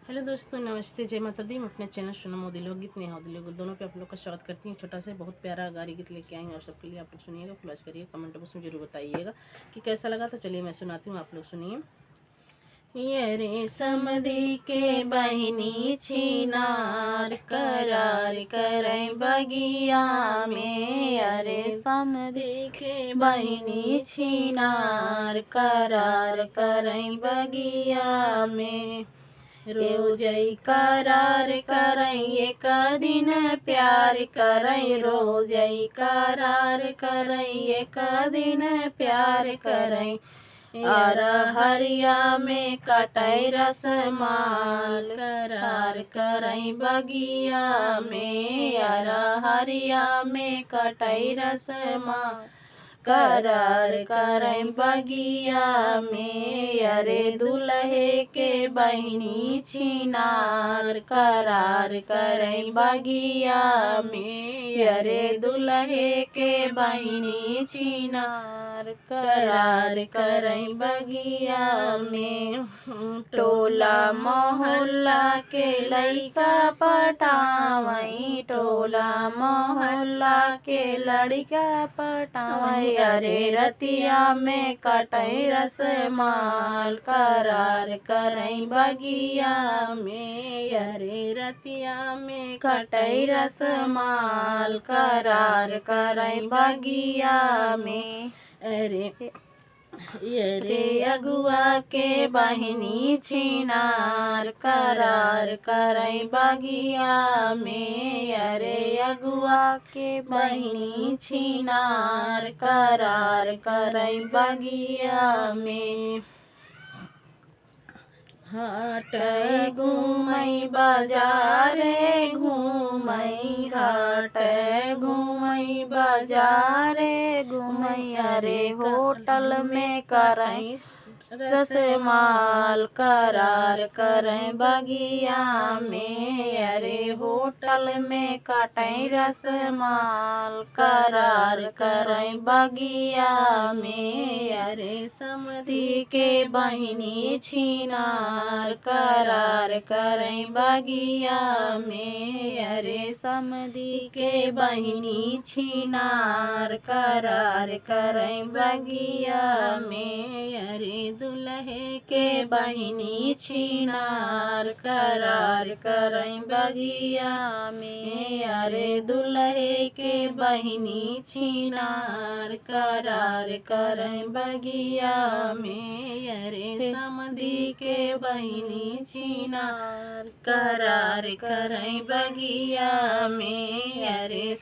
Hello दोस्तों, नमस्ते, जय माता दी। मैं अपने चैनल सोना मोदी लोकगीत नेहा मोदी लोकगीत दोनों पे आप लोग का स्वागत करती हूँ। छोटा सा बहुत प्यारा गारी गीत लेके आई हूँ आप सबके लिए। आप लोग सुनिएगा, फ्लैश करिए, कमेंट बॉक्स में जरूर बताइएगा कि कैसा लगा। तो चलिए मैं सुनाती हूँ, आप लोग सुनिए। ये रे समधी के बहिनी छिनार करार करे बगिया में। अरे समधी के बहिनी छिनार करार करे बगिया में। रोजई करार करई एक दिन प्यार करई। रोजई करार करई एक दिन प्यार करई। और हरिया में कटई रसमाल करार करई बगिया में। और हरिया में कटई रसमाल करार करई बगिया में। अरे दुल्हे के बहिनी छिनार करार करई बगिया में। अरे दुल्हे के बहिनी छिनार करार करई बगिया में। टोला मोहल्ला के लइका पटावई। टोला मोहल्ला के लड़का पटावई। अरे रतिया में कटई रसमाल करार करई बगिया में। अरे रतिया में कटई रसमाल करार करई बगिया में। अरे अगुआ के बहिनी छिनार करार करई बगिया में। अरे अगुआ के बहिनी छिनार करार करई बगिया में। हाट घूमई बाजारे घूमई। हाट घूमई बाजारे घूमई। अरे होटल में करई रसमाल करार करई बगिया में। अरे होटल में कटई रसमाल करार करई बगिया में। अरे समधी के बहिनी छिनार करार करई बगिया में। अरे समधी के बहिनी छिनार करार करई बगिया में। अरे दुल्हे के बहिनी छिनार करार करई बगिया में। अरे दुल्हे के बहिनी छिनार करार करई बगिया में। अरे समधी के बहिनी छिनार करार करई बगिया में। अरे